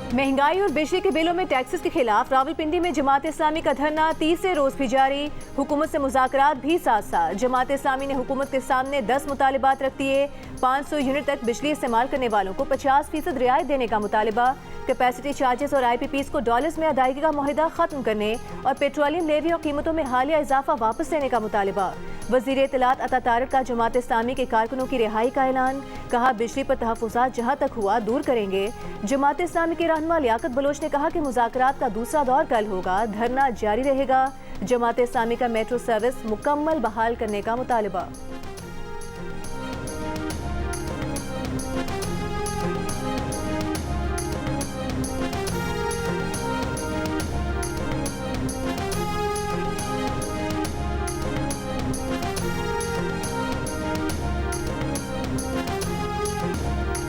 महंगाई और बिजली के बिलों में टैक्सेस के खिलाफ रावलपिंडी में जमात इस्लामी का धरना तीसरे रोज भी जारी। हुकूमत से मुज़ाकरात भी साथ साथ। जमात इस्लामी ने हुकूमत के सामने 10 मुतालिबात रख दिए। 500 यूनिट तक बिजली इस्तेमाल करने वालों को 50% रियायत देने का मुतालिबा। कैपेसिटी चार्जेस और IPPs को डॉलर्स में अदायगी का मुआहदा खत्म करने और पेट्रोलियम लेवी और कीमतों में हालिया इजाफा वापस लेने का मुतालिबा। वज़ीर इत्तलात अता तारिक का जमात इस्लामी के कारकुनों की रिहाई का ऐलान। कहा बिजली पर तहफ़्फ़ुज़ात जहाँ तक हुआ दूर करेंगे। जमात इस्लामी के रहनुमा लियाकत बलोच ने कहा कि मुज़ाकरात का दूसरा दौर कल होगा, धरना जारी रहेगा। जमात इस्लामी का मेट्रो सर्विस मुकम्मल बहाल करने का मुतालिबा।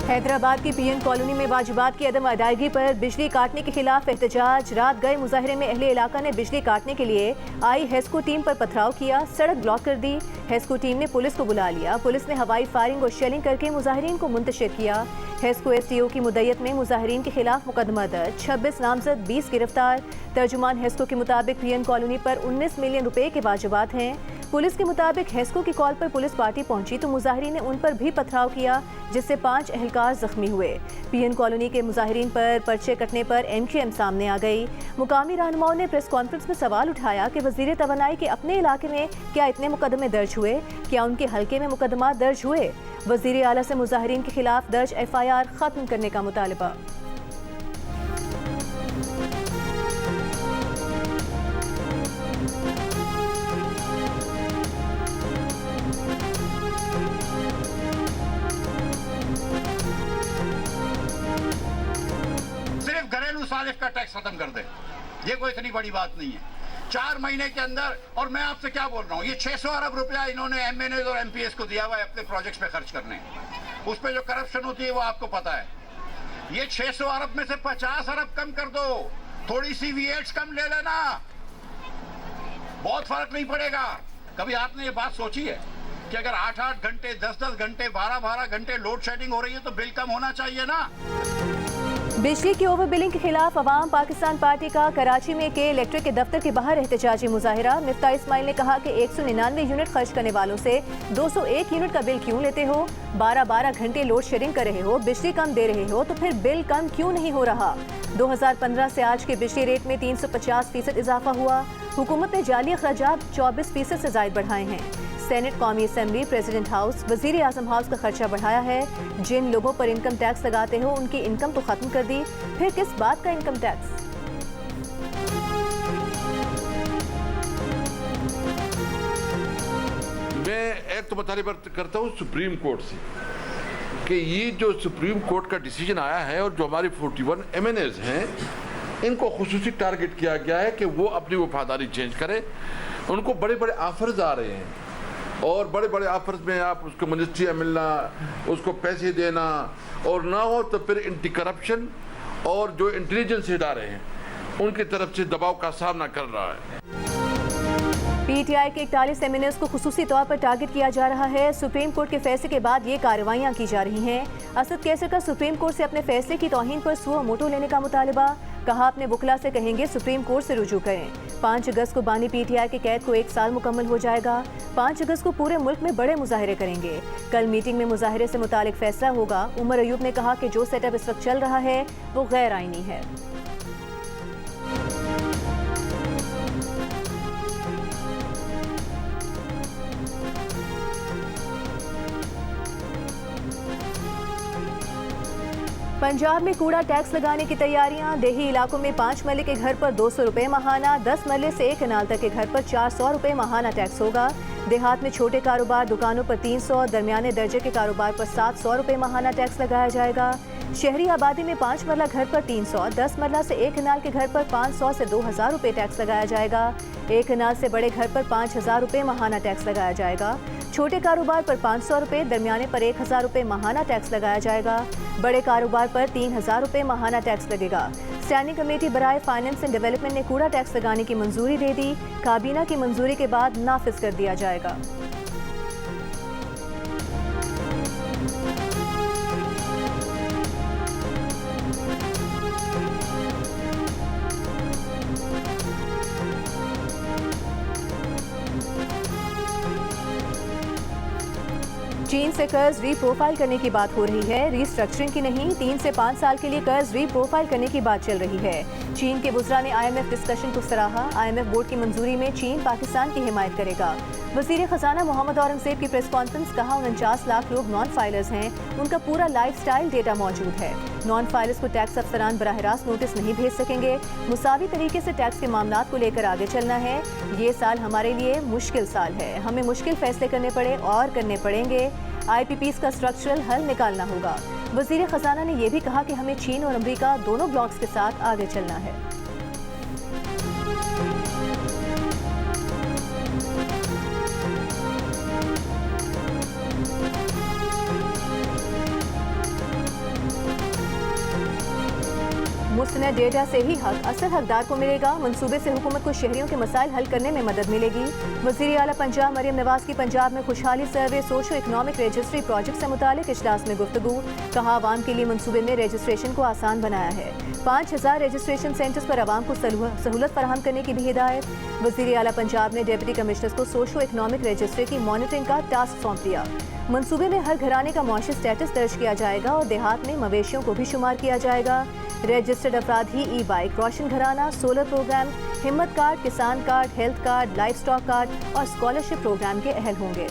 हैदराबाद की PN कॉलोनी में वाजिबात की अदम अदायगी पर बिजली काटने के खिलाफ एहतजाज। रात गए मुजाहरे में अहले इलाका ने बिजली काटने के लिए आई हेस्को टीम पर पथराव किया, सड़क ब्लॉक कर दी। हेस्को टीम ने पुलिस को बुला लिया। पुलिस ने हवाई फायरिंग और शेलिंग करके मुजाहिरीन को मुंतशिर किया। हेस्को STO की मुद्दत में मुजाहिरीन के खिलाफ मुकदमा दर्ज। 26 नामजद, 20 गिरफ्तार। तर्जुमान हेस्को के मुताबिक PN कॉलोनी पर 19 मिलियन रुपए के वाजिबात हैं। पुलिस के मुताबिक हेस्को की कॉल पर पुलिस पार्टी पहुंची तो मुजाहिरीन ने उन पर भी पथराव किया, जिससे 5 अहलकार जख्मी हुए। PN कॉलोनी के मुजाहिरीन पर पर्चे कटने पर MQM सामने आ गई। मुकामी रहनुमाओं ने प्रेस कॉन्फ्रेंस में सवाल उठाया कि वजीर तवानाई के अपने इलाके में क्या इतने मुकदमे दर्ज हुए, क्या उनके हल्के में मुकदमा दर्ज हुए। वजीर आला से मुजाहिरीन के खिलाफ दर्ज FIR खत्म करने का मुतालिबा। घरेलू सालिफ का टैक्स खत्म कर दे, ये कोई इतनी बड़ी बात नहीं है। 4 महीने के अंदर, और मैं आपसे क्या बोल रहा हूँ, ये 600 अरब रुपया इन्होंने MNAs और MPs को दिया हुआ है अपने प्रोजेक्ट्स पे खर्च करने। उस पे जो करप्शन होती है वो आपको पता है। ये 600 अरब में से 50 अरब कम कर दो, थोड़ी सी VATs कम ले लेना, बहुत फर्क नहीं पड़ेगा। कभी आपने ये बात सोची है कि अगर 8-8 घंटे, 10-10 घंटे, 12-12 घंटे लोड शेडिंग हो रही है तो बिल कम होना चाहिए ना। बिजली की ओवर बिलिंग के खिलाफ अवाम पाकिस्तान पार्टी का कराची में के इलेक्ट्रिक के दफ्तर के बाहर एहतजाजी मुजाहिरा। मिफ्ता इस्माइल ने कहा कि 199 यूनिट खर्च करने वालों से 201 यूनिट का बिल क्यों लेते हो। 12-12 घंटे लोड शेडिंग कर रहे हो, बिजली कम दे रहे हो, तो फिर बिल कम क्यों नहीं हो रहा। 2015 से आज के बिजली रेट में 350% इजाफा हुआ। हुकूमत ने जाली अखराजात 24% से ज्यादा बढ़ाए हैं। सेनेट, कौमी असम्बली, प्रेसिडेंट हाउस, वजीर आजम हाउस का खर्चा बढ़ाया है। जिन लोगों पर इनकम टैक्स लगाते हो उनकी इनकम तो खत्म कर दी, फिर किस बात का इनकम टैक्स। मैं एक तो मुतालिबा करता हूँ सुप्रीम कोर्ट से कि ये जो सुप्रीम कोर्ट का डिसीजन आया है और जो हमारी 41 MNAs हैं, इनको खुसूसी टारगेट किया गया है कि वो अपनी वफादारी चेंज करें। उनको बड़े बड़े ऑफर्स आ रहे हैं और बड़े बड़े ऑफर्स में आप उसको मिनिस्ट्रियाँ मिलना, उसको पैसे देना, और ना हो तो फिर एंटी करप्शन और जो इंटेलिजेंस इदारे हैं उनकी तरफ से दबाव का सामना कर रहा है। PTI के 41 MNAs को खुसूसी तौर पर टारगेट किया जा रहा है। सुप्रीम कोर्ट के फैसले के बाद ये कार्रवाइयाँ की जा रही हैं। असद कैसर का सुप्रीम कोर्ट से अपने फैसले की तौहीन पर सुओ मोटो लेने का मुतालिबा। कहा अपने वकला से कहेंगे सुप्रीम कोर्ट से रुजू करें। 5 अगस्त को बानी PTI के कैद को 1 साल मुकम्मल हो जाएगा। 5 अगस्त को पूरे मुल्क में बड़े मुजाहरे करेंगे। कल मीटिंग में मुजाहरे से मुतालिक फैसला होगा। उमर अयूब ने कहा कि जो सेटअप इस वक्त चल रहा है वो गैर आईनी है। पंजाब में कूड़ा टैक्स लगाने की तैयारियां। देही इलाकों में 5 मरले के घर पर 200 रुपए माहाना, 10 मरले से 1 कनाल तक के घर पर 400 रुपए माहाना टैक्स होगा। देहात में छोटे कारोबार दुकानों पर 300, दरमियाने दर्जे के कारोबार पर 700 रुपए माहाना टैक्स लगाया जाएगा। शहरी आबादी में 5 मरला घर पर 300, 10 मरला से 1 कनाल के घर पर 500 से 2000 रुपए टैक्स लगाया जाएगा। 1 कनाल से बड़े घर पर 5000 रुपए माहाना टैक्स लगाया जाएगा। छोटे कारोबार पर 500 रुपए, दरमियाने पर 1000 रुपए माहाना टैक्स लगाया जाएगा। बड़े कारोबार पर 3000 रुपए माहाना टैक्स लगेगा। स्टैंडिंग कमेटी बराए फाइनेंस एंड डेवलपमेंट ने कूड़ा टैक्स लगाने की मंजूरी दे दी। काबीना की मंजूरी के बाद नाफिज कर दिया जाएगा। चीन से कर्ज रीप्रोफाइल करने की बात हो रही है, रीस्ट्रक्चरिंग की नहीं। 3 से 5 साल के लिए कर्ज रीप्रोफाइल करने की बात चल रही है। चीन के वुज़रा ने IMF डिस्कशन को सराहा। IMF बोर्ड की मंजूरी में चीन पाकिस्तान की हिमायत करेगा। वज़ीर ख़जाना मोहम्मद औरंगज़ेब की प्रेस कॉन्फ्रेंस, कहा 49 लाख लोग नॉन फाइलर्स हैं, उनका पूरा लाइफस्टाइल डेटा मौजूद है। नॉन फाइलर्स को टैक्स अफसरान बराह रास्त नोटिस नहीं भेज सकेंगे। मुसावी तरीके से टैक्स के मामलात को लेकर आगे चलना है। ये साल हमारे लिए मुश्किल साल है, हमें मुश्किल फैसले करने पड़े और करने पड़ेंगे। IPPs का स्ट्रक्चरल हल निकालना होगा। वज़ीर ख़जाना ने यह भी कहा कि हमें चीन और अमरीका दोनों ब्लॉक्स के साथ आगे चलना है। मुस्तनद डेटा से ही हक असल हकदार को मिलेगा। मंसूबे से हुकूमत को शहरियों के मसाइल हल करने में मदद मिलेगी। वज़ीर आला पंजाब मरियम नवाज की पंजाब में खुशहाली सर्वे सोशो इकनॉमिक रजिस्ट्री प्रोजेक्ट से मुतालिक इजलास में गुफ्तगू, कहा आवाम के लिए मंसूबे में रजिस्ट्रेशन को आसान बनाया है। 5000 रजिस्ट्रेशन सेंटर्स पर आवाम को सहूलत फराहम करने की भी हिदायत। वज़ीर आला पंजाब ने डिप्टी कमिश्नर्स को सोशो इकनॉमिक रजिस्ट्री की मॉनिटरिंग का टास्क सौंप दिया। मंसूबे में हर घराने का मुआशी स्टेटस दर्ज किया जाएगा और देहात में मवेशियों को भी शुमार किया जाएगा। रजिस्टर्ड अफराद ही ई-बाइक, रोशन घराना, सोलर प्रोग्राम, हिम्मत कार्ड, किसान card, health card, life stock card और स्कॉलरशिप प्रोग्राम के अहल होंगे।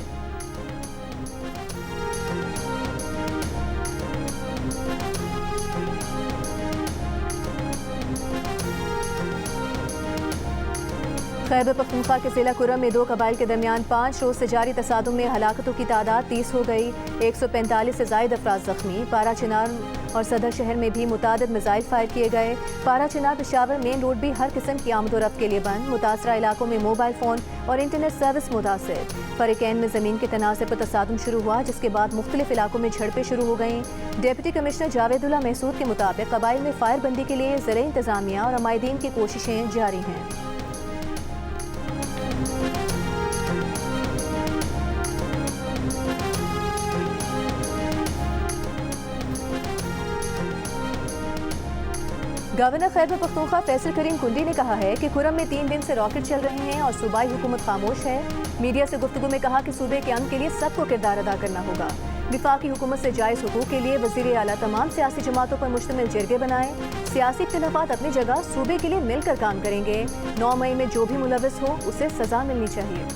खैबर पख्तूनख्वा के ज़िला कुरम में 2 कबाइल के दरमियान 5 रोज से जारी तसादुम में हलाकतों की तादाद 30 हो गई। 145 से ज़ायद अफराद जख्मी। पारा चिनार और सदर शहर में भी मुतादिद मिसाइल फायर किए गए। पारा चिनार पेशावर मेन रोड भी हर किस्म की आमदोरफ्त के लिए बंद। मुतासरा इलाकों में मोबाइल फ़ोन और इंटरनेट सर्विस मुतासर। फरीकैन में ज़मीन के तनाज़े पर तसादुम शुरू हुआ, जिसके बाद मुख्तलिफ इलाकों में झड़पें शुरू हो गईं। डिप्टी कमिश्नर जावेदुल्ला महसूद के मुताबिक कबाइल में फायरबंदी के लिए ज़राई इंतज़ामिया और अमायदीन की कोशिशें जारी हैं। गवर्नर खैबर पख्तूनख्वा फैसल करीम कुंडी ने कहा है कि कुरम में 3 दिन से रॉकेट चल रहे हैं और सूबाई हुकूमत खामोश है। मीडिया से गुफ्तगू में कहा कि सूबे के अमन के लिए सबको किरदार अदा करना होगा। विफाकी हुकूमत से जायज़ हुकूक के लिए वज़ीर आला तमाम सियासी जमातों पर मुश्तमिल जरगे बनाएं। सियासी इख्तिलाफात अपनी जगह, सूबे के लिए मिलकर काम करेंगे। 9 मई में जो भी मुलविस हो उसे सजा मिलनी चाहिए।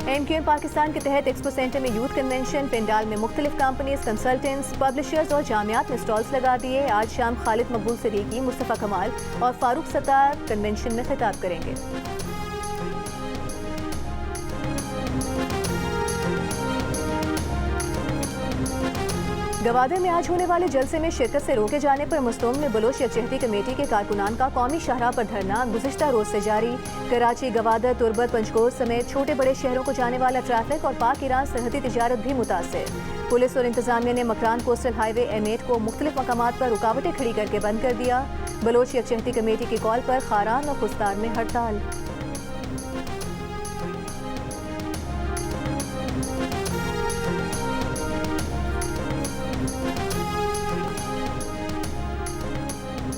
MQM पाकिस्तान के तहत एक्सपो सेंटर में यूथ कन्वेंशन, पेंडाल में मुख्तलिफ कंपनीज, कंसल्टेंट्स, पब्लिशर्स और जामियात में स्टॉल्स लगा दिए। आज शाम खालिद मकबूल सिद्दीकी, मुस्तफ़ा कमाल और फारूक सत्तार कन्वेंशन में खिताब करेंगे। गवादर में आज होने वाले जलसे में शिरकत से रोके जाने पर मुस्तोम में बलोच यकजहती कमेटी के कारकुनान का कौमी शाहराह पर धरना गुज़िश्ता रोज से जारी। कराची, गवादर, तुर्बत, पंचकोट समेत छोटे बड़े शहरों को जाने वाला ट्रैफिक और पाक ईरान सरहदी तिजारत भी मुतासिर। पुलिस और इंतजामिया ने मकरान कोस्टल हाईवे M8 को मुख्तलिफ मकामात पर रुकावटें खड़ी करके बंद कर दिया। बलोच यकजहती कमेटी की कॉल पर खारान और खुस्तार में हड़ताल।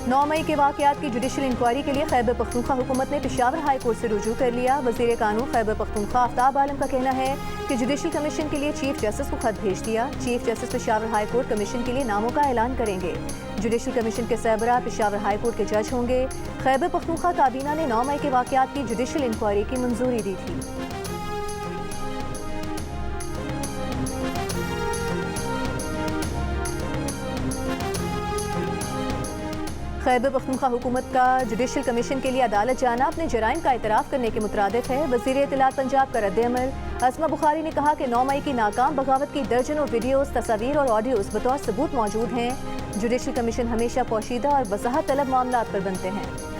नौ मई के वाक़यात की जुडिशल इंक्वायरी के लिए खैबर पख्तूनख्वा हुकूमत ने पेशावर हाई कोर्ट से रुजू कर लिया। वज़ीर कानून खैबर पख्तूनख्वा आफ्ताब आलम का कहना है कि जुडिशल कमीशन के लिए चीफ जस्टिस को खत भेज दिया। Chief justice Peshawar high court commission के लिए नामों का ऐलान करेंगे। जुडिशल कमीशन के सरबराह पेशावर हाई कोर्ट के जज होंगे। खैबर पख्तूनख्वा काबीना ने 9 मई के वाक़यात की जुडिशल इंक्वायरी की मंजूरी दी थी। खैबर पख्तूनख्वा हुकूमत का जुडिशल कमीशन के लिए अदालत जाना अपने जराइम का इतराफ़ करने के मुतरादिफ है। वज़ीर इत्तलात पंजाब का रद्द-ए-अमल। अस्मा बुखारी ने कहा कि 9 मई की नाकाम बगावत की दर्जनों वीडियोज़, तस्वीर और ऑडियोज़ बतौर सबूत मौजूद हैं। जुडिशल कमीशन हमेशा पोशीदा और वज़ाहत तलब मामलात पर बनते हैं।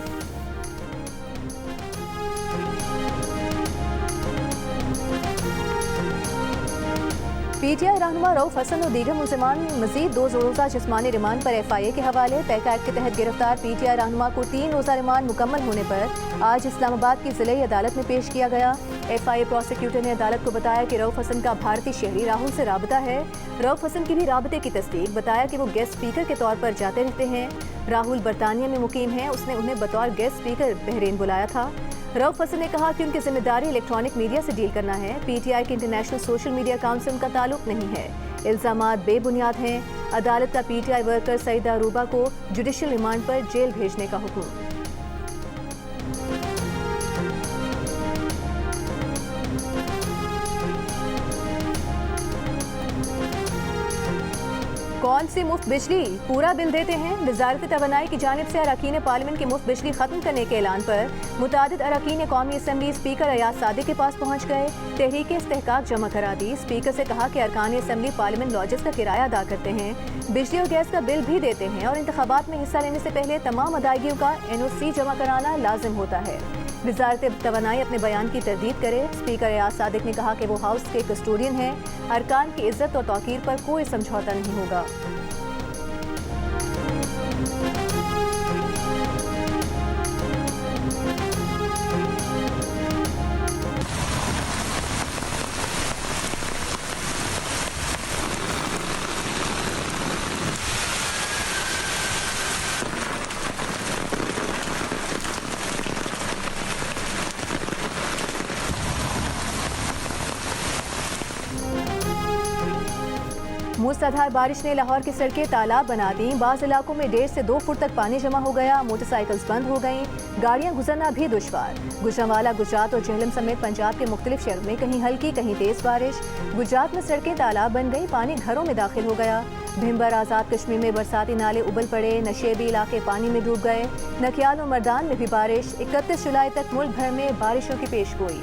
PTI रहनुमा रऊफ हसन और दीगर मुल्ज़िमान मज़ीद 2 रोज़ा जिस्मानी रिमांड पर FIA के हवाले। पैका एक्ट के तहत गिरफ्तार PTI रहनुमा को 3 रोज़ा रिमांड मुकम्मल होने पर आज इस्लामाबाद की ज़िले अदालत में पेश किया गया। FIA प्रोसिक्यूटर ने अदालत को बताया कि रऊफ हसन का भारतीय शहरी राहुल से राबता है। रऊफ हसन की भी राबते की तस्दीक, बताया कि वो गेस्ट स्पीकर के तौर पर जाते रहते हैं। राहुल बरतानिया में मुकीम है। उसने उन्हें बतौर गेस्ट स्पीकर बहरीन बुलाया था। रऊफ हसन ने कहा कि उनकी जिम्मेदारी इलेक्ट्रॉनिक मीडिया से डील करना है। पीटीआई के इंटरनेशनल सोशल मीडिया अकाउंट से उनका ताल्लुक नहीं है। इल्जामात बेबुनियाद हैं। अदालत का पीटीआई वर्कर सईदा अरूबा को जुडिशियल रिमांड पर जेल भेजने का हुक्म। कौन सी मुफ्त बिजली पूरा बिल देते हैं? वजारत तवानाई की जानिब से अरकान पार्लियामेंट की मुफ्त बिजली खत्म करने के ऐलान पर मुतादिद अरकान कौमी असम्बली स्पीकर अयाज सादिक के पास पहुँच गए। तहरीक इस्तेहकाक जमा करा दी। स्पीकर से कहा कि अरकान असम्बली पार्लियामेंट लॉजेस का किराया अदा करते हैं, बिजली और गैस का बिल भी देते हैं और इंतखाबात में हिस्सा लेने से पहले तमाम अदायगियों का NOC जमा कराना लाजिम होता है। वजारत तवानाई अपने बयान की तरदीद करे। स्पीकर अयाज सादिक ने कहा कि वो हाउस के कस्टोडियन हैं। अरकान की इज्जत और तौकीर पर कोई समझौता नहीं होगा। मूसलाधार बारिश ने लाहौर की सड़कें तालाब बना दी। बाज़ इलाकों में 1.5 से 2 फुट तक पानी जमा हो गया। मोटरसाइकिल्स बंद हो गईं। गाड़ियां गुजरना भी दुश्वार। गुजरांवाला, गुजरात और जेहलम समेत पंजाब के मुख्तलिफ शहरों में कहीं हल्की कहीं तेज बारिश। गुजरात में सड़कें तालाब बन गई। पानी घरों में दाखिल हो गया। भिम्बर आज़ाद कश्मीर में बरसाती नाले उबल पड़े। नशेबी इलाके पानी में डूब गए। नकियाल और मर्दान में भी बारिश। 31 जुलाई तक मुल्क भर में बारिशों की पेशगोई।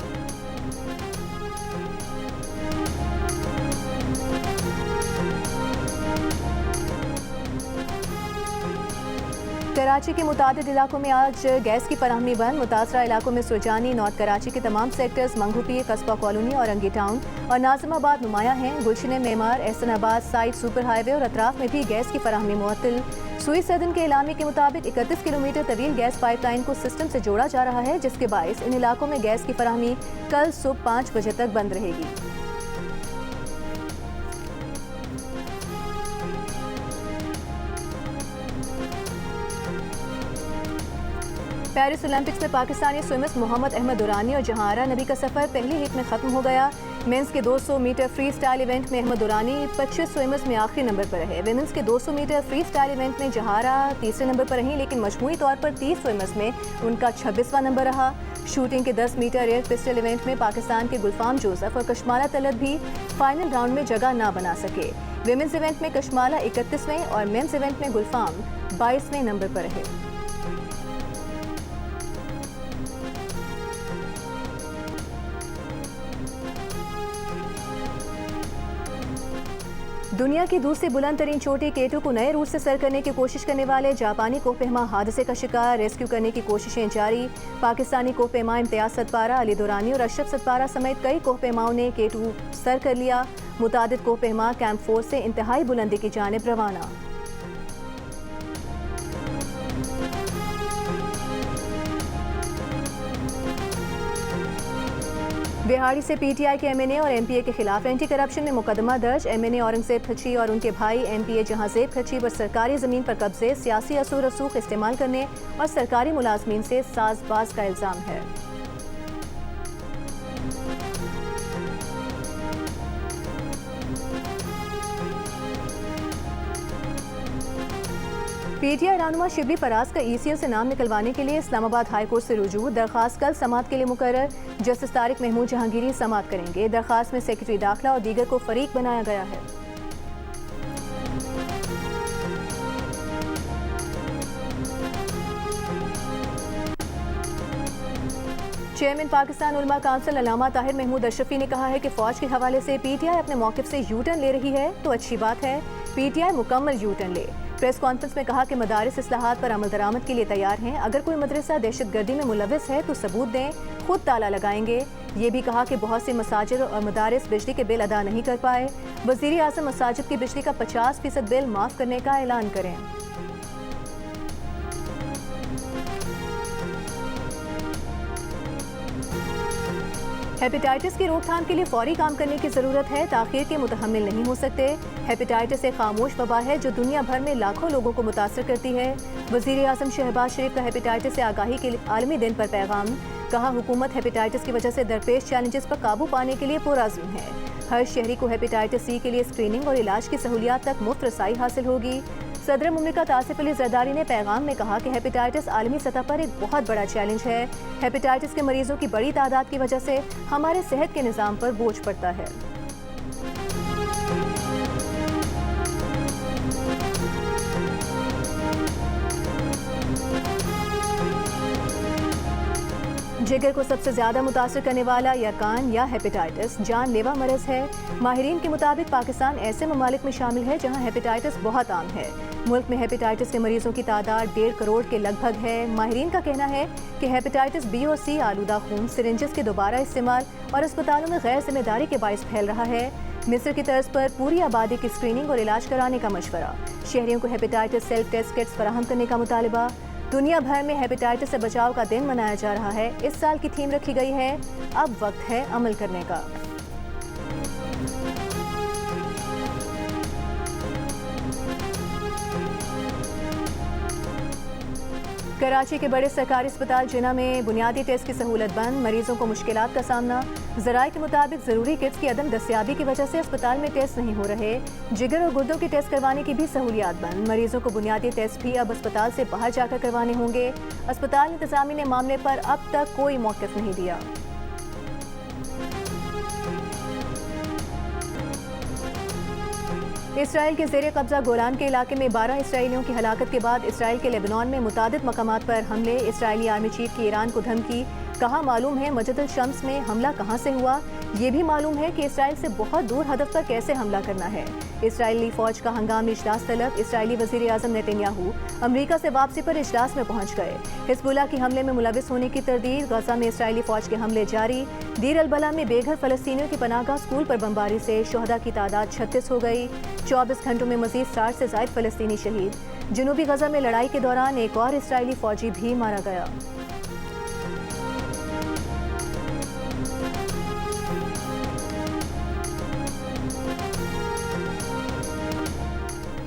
कराची के मुतादिद इलाकों में आज गैस की फराहमी बंद। मुतासरा इलाकों में सुरजानी, नॉर्थ कराची के तमाम सेक्टर्स, मंगूपीर, कस्बा कॉलोनी और अंगी टाउन और नाजिमाबाद नुमाया हैं। गुलशन, Maymar, Ehsanabad, side, super highway और अतराफ में भी गैस की फराहमी मुअत्तल। सुई सदन के इलामे के मुताबिक 31 किलोमीटर तवील गैस पाइपलाइन को सिस्टम से जोड़ा जा रहा है, जिसके बायस इन इलाकों में गैस की फराहमी कल सुबह 5 बजे तक बंद रहेगी। पेरिस ओलंपिक्स में पाकिस्तानी स्विमर्स मोहम्मद अहमद दुरानी और जहारा नबी का सफर पहली हिट में खत्म हो गया। मेंस के 200 मीटर फ्री स्टाइल इवेंट में अहमद दुरानी 25 स्विमर्स में आखिरी नंबर पर रहे। विमेंस के 200 मीटर फ्री स्टाइल इवेंट में जहारा तीसरे नंबर पर रही, लेकिन मजमूई तौर पर 30 स्विमर्स में उनका 26वां नंबर रहा। शूटिंग के 10 मीटर एयर पिस्टल इवेंट में पाकिस्तान के गुलफाम जोसफ और कशमाला तलत भी फाइनल राउंड में जगह ना बना सके। विमेंस इवेंट में कशमाला 31वें और मेंस इवेंट में गुलफाम 22वें नंबर पर रहे। दुनिया की दूसरी बुलंद तरीन चोटी K2 को नए रूट से सर करने की कोशिश करने वाले जापानी कोहपेमा हादसे का शिकार। रेस्क्यू करने की कोशिशें जारी। पाकिस्तानी कोहपेमा इम्तियाज सतपारा, अली दुरानी और अशरफ सतपारा समेत कई कोहपेमाओं ने K2 सर कर लिया। मुतादिद कोहपेमा कैंप 4 से इंतहाई बुलंदी की जानिब रवाना। बिहाड़ी से PTI के MNA और MPA के खिलाफ एंटी करप्शन में मुकदमा दर्ज। MNA औरंगजेब खची और उनके भाई MPA जहांजेब खची पर सरकारी ज़मीन पर कब्जे, सियासी असूर रसूख इस्तेमाल करने और सरकारी मुलाजमीन से साजबाज का इल्ज़ाम है। PTI रहनुमा शिबली फराज का ECL से नाम निकलवाने के लिए इस्लामाबाद हाई कोर्ट से रुजू। दरखास्त कल समाअत के लिए मुकर्रर। जस्टिस तारिक महमूद जहांगीरी समाअत करेंगे। दरखास्त में सेक्रेटरी दाखिला और दीगर को फरीक बनाया गया है। चेयरमैन पाकिस्तान उलमा काउंसिल अल्लामा ताहिर महमूद अशरफी ने कहा है कि फौज के हवाले से PTI अपने मौक़िफ़ से U-टर्न ले रही है तो अच्छी बात है। PTI मुकम्मल U-टर्न ले। प्रेस कॉन्फ्रेंस में कहा कि मदारिस इस्लाहात पर अमल दरामद के लिए तैयार हैं। अगर कोई मदरसा दहशतगर्दी में मुलविस है तो सबूत दें, खुद ताला लगाएंगे। ये भी कहा कि बहुत से मसाजिद और मदारिस बिजली के बिल अदा नहीं कर पाए। वज़ीर आज़म मसाजिद की बिजली का 50% बिल माफ़ करने का ऐलान करें। हेपेटाइटिस की रोकथाम के लिए फौरी काम करने की ज़रूरत है। ताख़ीर के मुतहम्मिल नहीं हो सकते। हेपेटाइटिस एक खामोश वबा है जो दुनिया भर में लाखों लोगों को मुतासर करती है। वज़ीर आज़म शहबाज शरीफ का हेपेटाइटिस से आगाही के आलमी दिन पर पैगाम। कहा हुकूमत हेपेटाइटिस की वजह से दरपेश चैलेंजेस पर काबू पाने के लिए पुरअज़्म है। हर शहरी को हेपेटाइटिस सी के लिए स्क्रीनिंग और इलाज की सहूलियात तक मुफ्त रसाई हासिल होगी। सदर मुमलिकत आसिफ अली जरदारी ने पैगाम में कहा कि हेपेटाइटिस आलमी सतह पर एक बहुत बड़ा चैलेंज है। हेपेटाइटिस के मरीजों की बड़ी तादाद की वजह से हमारे सेहत के निज़ाम पर बोझ पड़ता है। जिगर को सबसे ज्यादा मुतासर करने वाला यरकान या हेपेटाइटिस जानलेवा मरज है। माहिरीन के मुताबिक पाकिस्तान ऐसे ममालिक में शामिल है जहां हेपेटाइटिस बहुत आम है। मुल्क में हेपेटाइटिस के मरीजों की तादाद 1.5 करोड़ के लगभग है। माहिरीन का कहना है कि हेपेटाइटिस बी और सी आलूदा खून, सिरिंजेस के दोबारा इस्तेमाल और अस्पतालों में गैर जिम्मेदारी के बाइस फैल रहा है। मिस्र की तर्ज पर पूरी आबादी की स्क्रीनिंग और इलाज कराने का मशवरा। शहरियों को हेपेटाइटिस सेल्फ टेस्ट किट्स फराहम करने का मुतालबा। दुनिया भर में हेपेटाइटिस से बचाव का दिन मनाया जा रहा है। इस साल की थीम रखी गई है, अब वक्त है अमल करने का। कराची के बड़े सरकारी अस्पताल जिना में बुनियादी टेस्ट की सहूलत बंद, मरीजों को मुश्किलात का सामना। ज़राए के मुताबिक ज़रूरी किट्स की अदम दस्तियाबी की वजह से अस्पताल में टेस्ट नहीं हो रहे। जिगर और गुर्दों के टेस्ट करवाने की भी सहूलियात बंद। मरीजों को बुनियादी टेस्ट भी अब अस्पताल से बाहर जाकर करवाने होंगे। अस्पताल इंतजामी ने मामले पर अब तक कोई मौक़िफ़ नहीं दिया। इसराइल के ज़ेरे कब्जा गोलान के इलाके में 12 इसराइलियों की हलाकत के बाद इसराइल के लेबनान में मुतादिद मकामात पर हमले। इसराइली आर्मी चीफ की ईरान को धमकी। कहा मालूम है मस्जिद शम्स में हमला कहां से हुआ, ये भी मालूम है कि इसराइल से बहुत दूर हदफ पर कैसे हमला करना है। इसराइली फौज का हंगामी इजलास तलब। इसराइली वज़ीर आज़म नेतन्याहू अमरीका से वापसी पर इजलास में पहुंच गए। हिज़्बुल्लाह की हमले में मुलविस होने की तरदीद। गजा में इसराइली फौज के हमले जारी। दीर अल-बला में बेघर फ़लस्तीनियों की पनाहगाह स्कूल पर बमबारी से शुहदा की तादाद 36 हो गई। 24 घंटों में मज़ीद 60 से ज़ायद फ़लस्तीनी शहीद। जनूबी गजा में लड़ाई के दौरान एक और इसराइली फौजी भी मारा गया।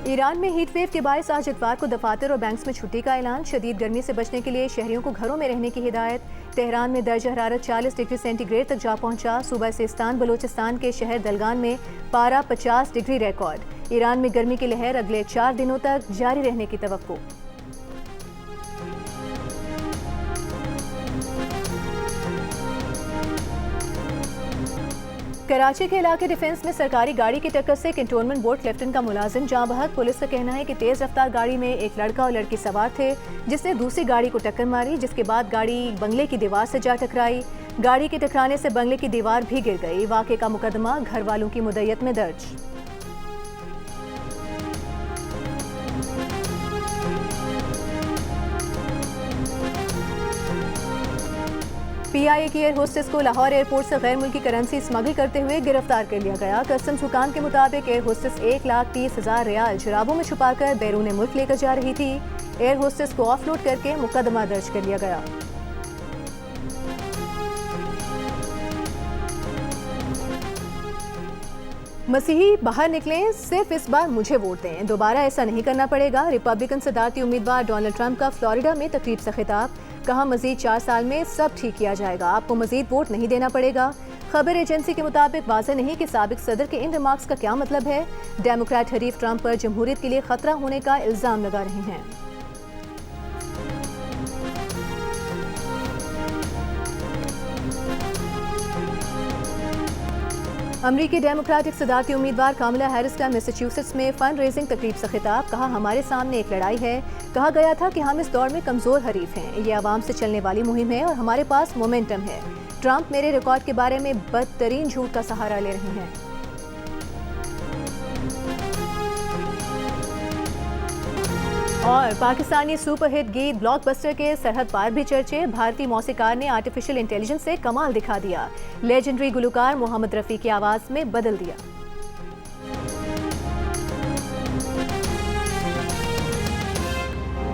ईरान में हीट वेव के बायस आज इतवार को दफातर और बैंक्स में छुट्टी का ऐलान। शदीद गर्मी से बचने के लिए शहरियों को घरों में रहने की हिदायत। तेहरान में दर्जा हरारत 40 डिग्री सेंटीग्रेड तक जा पहुंचा। सूबा सिस्तान बलोचिस्तान के शहर दलगान में पारा 50 डिग्री रिकॉर्ड। ईरान में गर्मी की लहर अगले 4 दिनों तक जारी रहने की तवक्को। कराची के इलाके डिफेंस में सरकारी गाड़ी की टक्कर से कैंटोनमेंट बोर्ड क्लिफ्टन का मुलाजिम जाँ बहक। पुलिस का कहना है कि तेज रफ्तार गाड़ी में एक लड़का और लड़की सवार थे, जिसने दूसरी गाड़ी को टक्कर मारी, जिसके बाद गाड़ी बंगले की दीवार से जा टकराई। गाड़ी के टकराने से बंगले की दीवार भी गिर गई। वाक़े का मुकदमा घर वालों की मुद्दत में दर्ज। PIA की एयर होस्टेस को लाहौर एयरपोर्ट से गैर मुल्की करेंसी स्मगल करते हुए गिरफ्तार कर लिया गया। कस्टम्स हुकाम के मुताबिक एयर होस्टेस 1,30,000 रियाल जुराबों में छुपाकर बैरून मुल्क लेकर जा रही थी। एयर होस्टेस को ऑफलोड करके मुकदमा दर्ज कर लिया गया। मसीही बाहर निकलें, सिर्फ इस बार मुझे वोट दें, दोबारा ऐसा नहीं करना पड़ेगा। रिपब्लिकन सदारती उम्मीदवार डोनाल्ड ट्रंप का फ्लोरिडा में तकरीब से खिताब। कहा मजीद 4 साल में सब ठीक किया जाएगा, आपको मजीद वोट नहीं देना पड़ेगा। खबर एजेंसी के मुताबिक वाज़ेह नहीं कि साबिक सदर के इन रिमार्क्स का क्या मतलब है। डेमोक्रेट हरीफ ट्रंप पर जमहूरियत के लिए खतरा होने का इल्जाम लगा रहे हैं। अमरीकी डेमोक्रेटिक सदारती उम्मीदवार कामला हैरिस का मैसाचुसेट्स में फंड रेजिंग तकरीब से खिताब। कहा हमारे सामने एक लड़ाई है। कहा गया था कि हम इस दौर में कमज़ोर हरीफ हैं। ये आवाम से चलने वाली मुहिम है और हमारे पास मोमेंटम है। ट्रंप मेरे रिकॉर्ड के बारे में बदतरीन झूठ का सहारा ले रहे हैं। और पाकिस्तानी सुपरहिट गीत ब्लॉकबस्टर के सरहद पार भी चर्चे। भारतीय मौसीकार ने आर्टिफिशियल इंटेलिजेंस से कमाल दिखा दिया। लेजेंडरी गुलकार मोहम्मद रफ़ी की आवाज़ में बदल दिया।